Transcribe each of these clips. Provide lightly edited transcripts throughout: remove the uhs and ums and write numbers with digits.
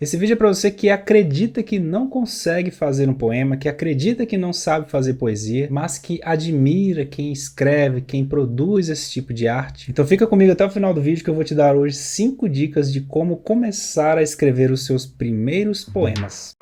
Esse vídeo é para você que acredita que não consegue fazer um poema, que acredita que não sabe fazer poesia, mas que admira quem escreve, quem produz esse tipo de arte. Então fica comigo até o final do vídeo que eu vou te dar hoje 5 dicas de como começar a escrever os seus primeiros poemas.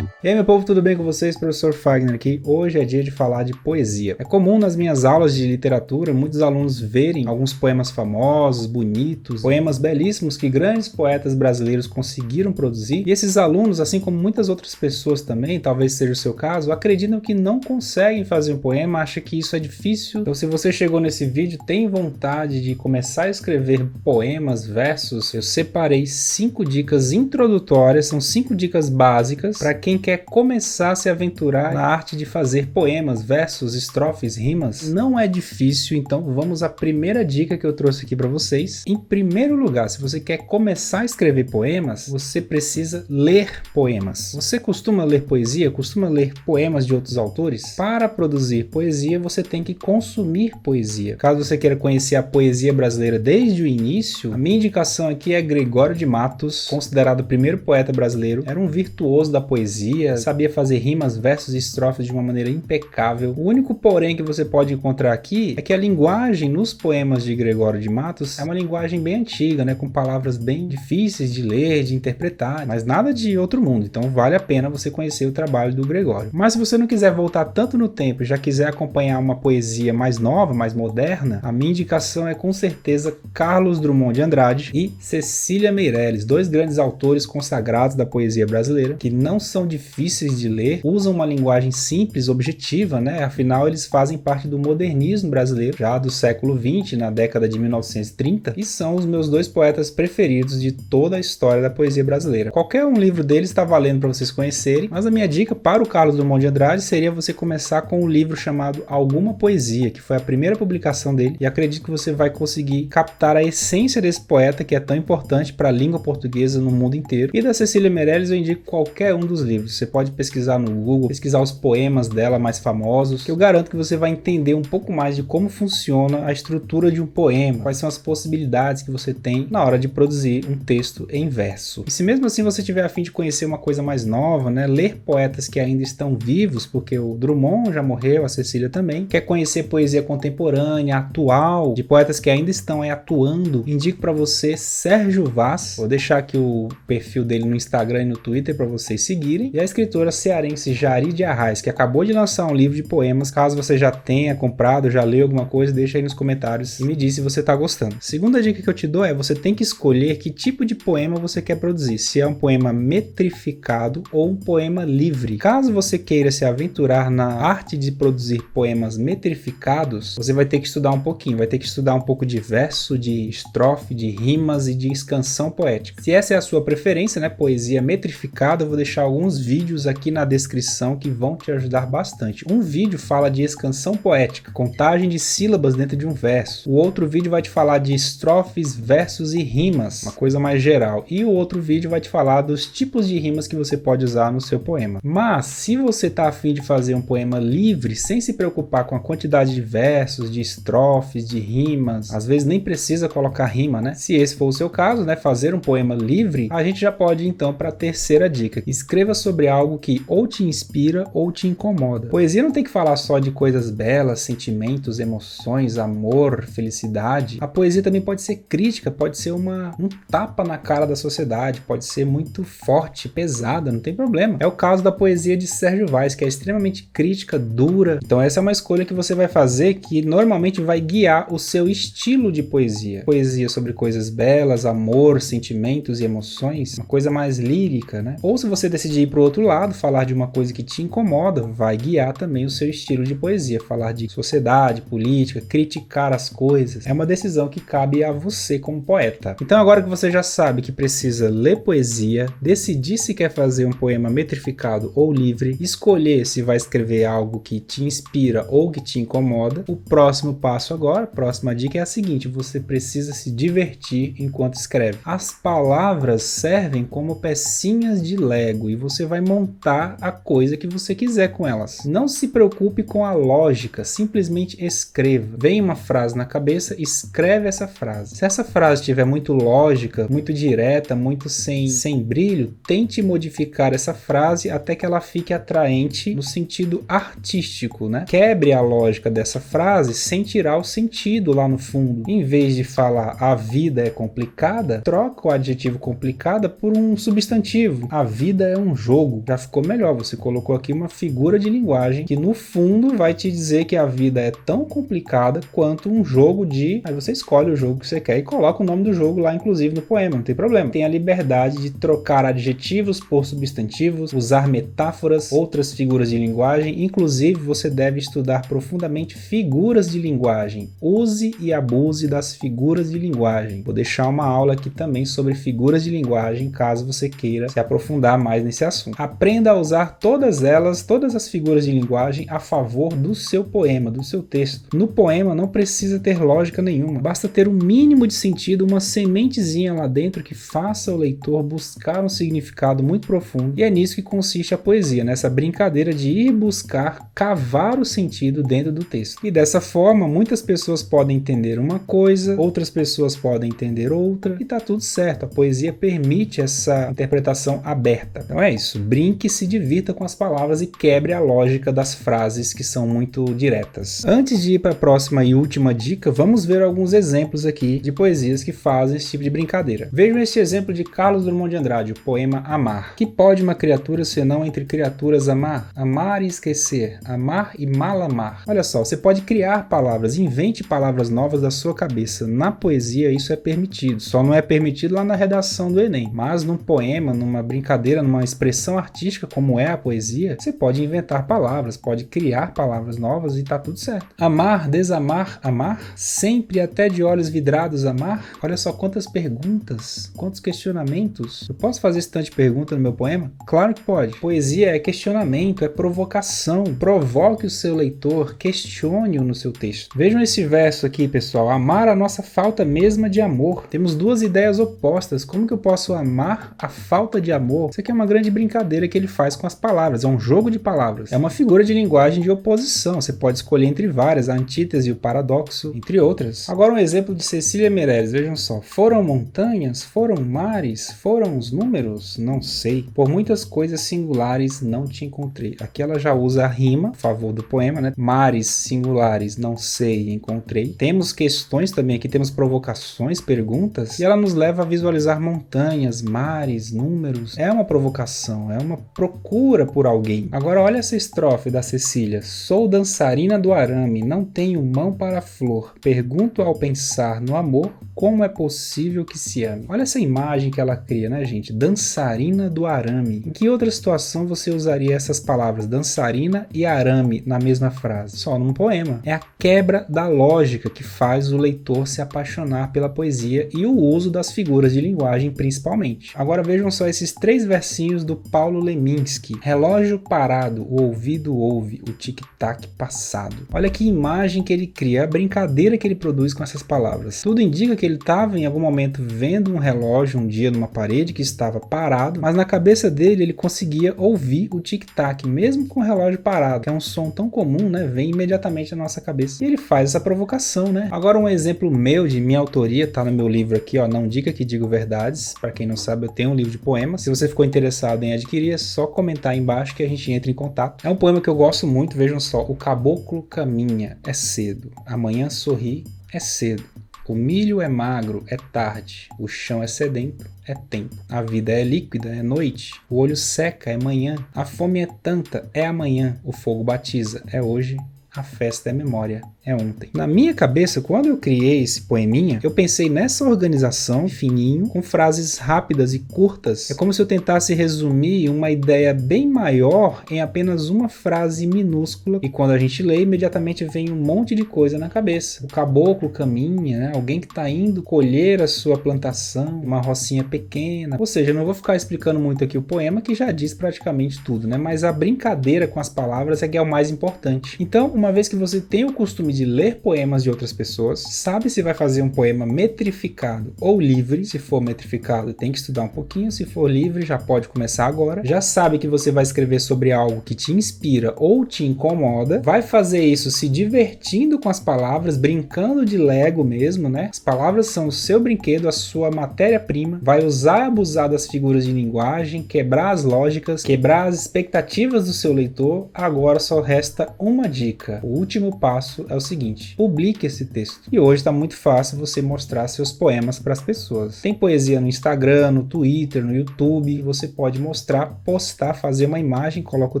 E aí meu povo, tudo bem com vocês? Professor Fagner aqui. Hoje é dia de falar de poesia. É comum nas minhas aulas de literatura muitos alunos verem alguns poemas famosos, bonitos, poemas belíssimos que grandes poetas brasileiros conseguiram produzir, e esses alunos, assim como muitas outras pessoas também, talvez seja o seu caso, acreditam que não conseguem fazer um poema, acham que isso é difícil. Então se você chegou nesse vídeo, tem vontade de começar a escrever poemas, versos, eu separei 5 dicas introdutórias, são 5 dicas básicas para quem quer começar a se aventurar na arte de fazer poemas, versos, estrofes, rimas. Não é difícil, então vamos à primeira dica que eu trouxe aqui para vocês. Em primeiro lugar, se você quer começar a escrever poemas, você precisa ler poemas. Você costuma ler poesia? Costuma ler poemas de outros autores? Para produzir poesia, você tem que consumir poesia. Caso você queira conhecer a poesia brasileira desde o início, a minha indicação aqui é Gregório de Matos, considerado o primeiro poeta brasileiro. Era um virtuoso da poesia, sabia fazer rimas, versos e estrofes de uma maneira impecável. O único porém que você pode encontrar aqui é que a linguagem nos poemas de Gregório de Matos é uma linguagem bem antiga, né, com palavras bem difíceis de ler, de interpretar, mas nada de outro mundo, então vale a pena você conhecer o trabalho do Gregório. Mas se você não quiser voltar tanto no tempo e já quiser acompanhar uma poesia mais nova, mais moderna, a minha indicação é com certeza Carlos Drummond de Andrade e Cecília Meirelles, dois grandes autores consagrados da poesia brasileira, que não são difíceis de ler, usam uma linguagem simples, objetiva, né? Afinal, eles fazem parte do modernismo brasileiro, já do século XX, na década de 1930, e são os meus dois poetas preferidos de toda a história da poesia brasileira. Qualquer um livro deles está valendo para vocês conhecerem, mas a minha dica para o Carlos Drummond de Andrade seria você começar com um livro chamado Alguma Poesia, que foi a primeira publicação dele, e acredito que você vai conseguir captar a essência desse poeta que é tão importante para a língua portuguesa no mundo inteiro. E da Cecília Meirelles eu indico qualquer um dos livros. Você pode pesquisar no Google, pesquisar os poemas dela mais famosos, que eu garanto que você vai entender um pouco mais de como funciona a estrutura de um poema, quais são as possibilidades que você tem na hora de produzir um texto em verso. E se mesmo assim você tiver a fim de conhecer uma coisa mais nova, né, ler poetas que ainda estão vivos, porque o Drummond já morreu, a Cecília também, quer conhecer poesia contemporânea, atual, de poetas que ainda estão atuando, indico para você Sérgio Vaz. Vou deixar aqui o perfil dele no Instagram e no Twitter para vocês seguirem, e a escritora cearense Jari de Arraes, que acabou de lançar um livro de poemas. Caso você já tenha comprado, já leu alguma coisa, deixa aí nos comentários e me diz se você está gostando. Segunda dica que eu te dou é você tem que escolher que tipo de poema você quer produzir, se é um poema metrificado ou um poema livre. Caso você queira se aventurar na arte de produzir poemas metrificados, você vai ter que estudar um pouquinho, vai ter que estudar um pouco de verso, de estrofe, de rimas e de escansão poética. Se essa é a sua preferência, né, poesia metrificada, eu vou deixar alguns vídeos aqui na descrição que vão te ajudar bastante. Um vídeo fala de escansão poética, contagem de sílabas dentro de um verso. O outro vídeo vai te falar de estrofes, versos e rimas, uma coisa mais geral. E o outro vídeo vai te falar dos tipos de rimas que você pode usar no seu poema. Mas se você está a fim de fazer um poema livre, sem se preocupar com a quantidade de versos, de estrofes, de rimas, às vezes nem precisa colocar rima, né? Se esse for o seu caso, né, fazer um poema livre, a gente já pode ir então para a terceira dica. Escreva sobre algo que ou te inspira ou te incomoda. Poesia não tem que falar só de coisas belas, sentimentos, emoções, amor, felicidade. A poesia também pode ser crítica, pode ser um tapa na cara da sociedade, pode ser muito forte, pesada, não tem problema. É o caso da poesia de Sérgio Vaz, que é extremamente crítica, dura. Então essa é uma escolha que você vai fazer que normalmente vai guiar o seu estilo de poesia. Poesia sobre coisas belas, amor, sentimentos e emoções, uma coisa mais lírica, né? Ou se você decidir ir para o outro lado, falar de uma coisa que te incomoda, vai guiar também o seu estilo de poesia. Falar de sociedade, política, criticar as coisas. É uma decisão que cabe a você como poeta. Então agora que você já sabe que precisa ler poesia, decidir se quer fazer um poema metrificado ou livre, escolher se vai escrever algo que te inspira ou que te incomoda, o próximo passo agora, a próxima dica é a seguinte: você precisa se divertir enquanto escreve. As palavras servem como pecinhas de Lego e você vai montar a coisa que você quiser com elas. Não se preocupe com a lógica, simplesmente escreva. Vem uma frase na cabeça, escreve essa frase. Se essa frase tiver muito lógica, muito direta, muito sem brilho, tente modificar essa frase até que ela fique atraente no sentido artístico, né? Quebre a lógica dessa frase sem tirar o sentido lá no fundo. Em vez de falar a vida é complicada, troca o adjetivo complicada por um substantivo. A vida é um jogo. Já ficou melhor, você colocou aqui uma figura de linguagem que no fundo vai te dizer que a vida é tão complicada quanto um jogo de... Aí você escolhe o jogo que você quer e coloca o nome do jogo lá, inclusive no poema, não tem problema. Tem a liberdade de trocar adjetivos por substantivos, usar metáforas, outras figuras de linguagem, inclusive você deve estudar profundamente figuras de linguagem. Use e abuse das figuras de linguagem. Vou deixar uma aula aqui também sobre figuras de linguagem, caso você queira se aprofundar mais nesse assunto. Aprenda a usar todas as figuras de linguagem a favor do seu poema, do seu texto. No poema não precisa ter lógica nenhuma, basta ter um mínimo de sentido, uma sementezinha lá dentro que faça o leitor buscar um significado muito profundo, e é nisso que consiste a poesia, nessa brincadeira de ir buscar, cavar o sentido dentro do texto. E dessa forma, muitas pessoas podem entender uma coisa, outras pessoas podem entender outra, e tá tudo certo. A poesia permite essa interpretação aberta. Então é isso, brinque, se divirta com as palavras e quebre a lógica das frases que são muito diretas. Antes de ir para a próxima e última dica, vamos ver alguns exemplos aqui de poesias que fazem esse tipo de brincadeira. Vejam este exemplo de Carlos Drummond de Andrade, o poema Amar. Que pode uma criatura senão entre criaturas amar? Amar e esquecer, amar e mal amar. Olha só, você pode criar palavras, invente palavras novas da sua cabeça. Na poesia isso é permitido, só não é permitido lá na redação do Enem. Mas num poema, numa brincadeira, numa expressão artística como é a poesia, você pode inventar palavras, pode criar palavras novas e tá tudo certo. Amar, desamar, amar, sempre até de olhos vidrados amar. Olha só quantas perguntas, quantos questionamentos. Eu posso fazer esse tanto de pergunta no meu poema? Claro que pode. Poesia é questionamento, é provocação. Provoque o seu leitor, questione-o no seu texto. Vejam esse verso aqui, pessoal. Amar a nossa falta mesma de amor. Temos duas ideias opostas. Como que eu posso amar a falta de amor? Isso aqui é uma grande brincadeira que ele faz com as palavras. É um jogo de palavras. É uma figura de linguagem de oposição. Você pode escolher entre várias, a antítese e o paradoxo, entre outras. Agora um exemplo de Cecília Meirelles. Vejam só. Foram montanhas? Foram mares? Foram os números? Não sei. Por muitas coisas singulares não te encontrei. Aqui ela já usa a rima a favor do poema, né? Mares singulares, não sei, encontrei. Temos questões também aqui, temos provocações, perguntas, e ela nos leva a visualizar montanhas, mares, números. É uma provocação, é uma procura por alguém. Agora olha essa estrofe da Cecília. Sou dançarina do arame, não tenho mão para a flor. Pergunto ao pensar no amor, como é possível que se ame? Olha essa imagem que ela cria, né, gente? Dançarina do arame. Em que outra situação você usaria essas palavras, dançarina e arame, na mesma frase? Só num poema. É a quebra da lógica que faz o leitor se apaixonar pela poesia e o uso das figuras de linguagem, principalmente. Agora vejam só esses 3 versinhos do Paulo Leminski. Relógio parado, o ouvido ouve, o tic-tac passado. Olha que imagem que ele cria, a brincadeira que ele produz com essas palavras. Tudo indica que ele estava em algum momento vendo um relógio um dia numa parede que estava parado, mas na cabeça dele ele conseguia ouvir o tic-tac, mesmo com o relógio parado, que é um som tão comum, né? Vem imediatamente na nossa cabeça. E ele faz essa provocação, né? Agora um exemplo meu, de minha autoria, tá no meu livro aqui, ó, Não Diga Que Digo Verdades. Para quem não sabe, eu tenho um livro de poemas. Se você ficou interessado em adquirir, é só comentar aí embaixo que a gente entra em contato. É um poema que eu gosto muito, vejam só. O caboclo caminha, é cedo. Amanhã sorri, é cedo. O milho é magro, é tarde. O chão é sedento, é tempo. A vida é líquida, é noite. O olho seca, é manhã. A fome é tanta, é amanhã. O fogo batiza, é hoje. A festa é memória, é ontem. Na minha cabeça, quando eu criei esse poeminha, eu pensei nessa organização fininho, com frases rápidas e curtas. É como se eu tentasse resumir uma ideia bem maior em apenas uma frase minúscula, e quando a gente lê, imediatamente vem um monte de coisa na cabeça. O caboclo caminha, né? Alguém que está indo colher a sua plantação, uma rocinha pequena. Ou seja, eu não vou ficar explicando muito aqui o poema, que já diz praticamente tudo, né? Mas a brincadeira com as palavras é que é o mais importante. Então, uma vez que você tem o costume de ler poemas de outras pessoas, sabe se vai fazer um poema metrificado ou livre. Se for metrificado, tem que estudar um pouquinho. Se for livre, já pode começar agora. Já sabe que você vai escrever sobre algo que te inspira ou te incomoda. Vai fazer isso se divertindo com as palavras, brincando de Lego mesmo, né? As palavras são o seu brinquedo, a sua matéria-prima. Vai usar e abusar das figuras de linguagem, quebrar as lógicas, quebrar as expectativas do seu leitor. Agora só resta uma dica. O último passo é o seguinte: publique esse texto. E hoje está muito fácil você mostrar seus poemas para as pessoas. Tem poesia no Instagram, no Twitter, no YouTube. Você pode mostrar, postar, fazer uma imagem, coloca o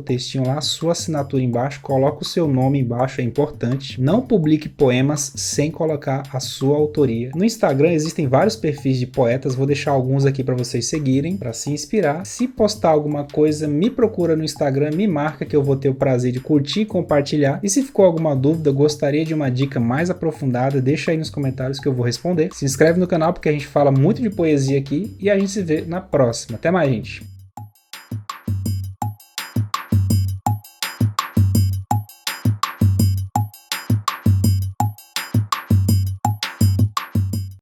textinho lá, a sua assinatura embaixo, coloca o seu nome embaixo, é importante. Não publique poemas sem colocar a sua autoria. No Instagram existem vários perfis de poetas, vou deixar alguns aqui para vocês seguirem, para se inspirar. Se postar alguma coisa, me procura no Instagram, me marca que eu vou ter o prazer de curtir e compartilhar. E se ficou alguma dúvida, gostaria de uma dica mais aprofundada, deixa aí nos comentários que eu vou responder. Se inscreve no canal porque a gente fala muito de poesia aqui e a gente se vê na próxima. Até mais, gente!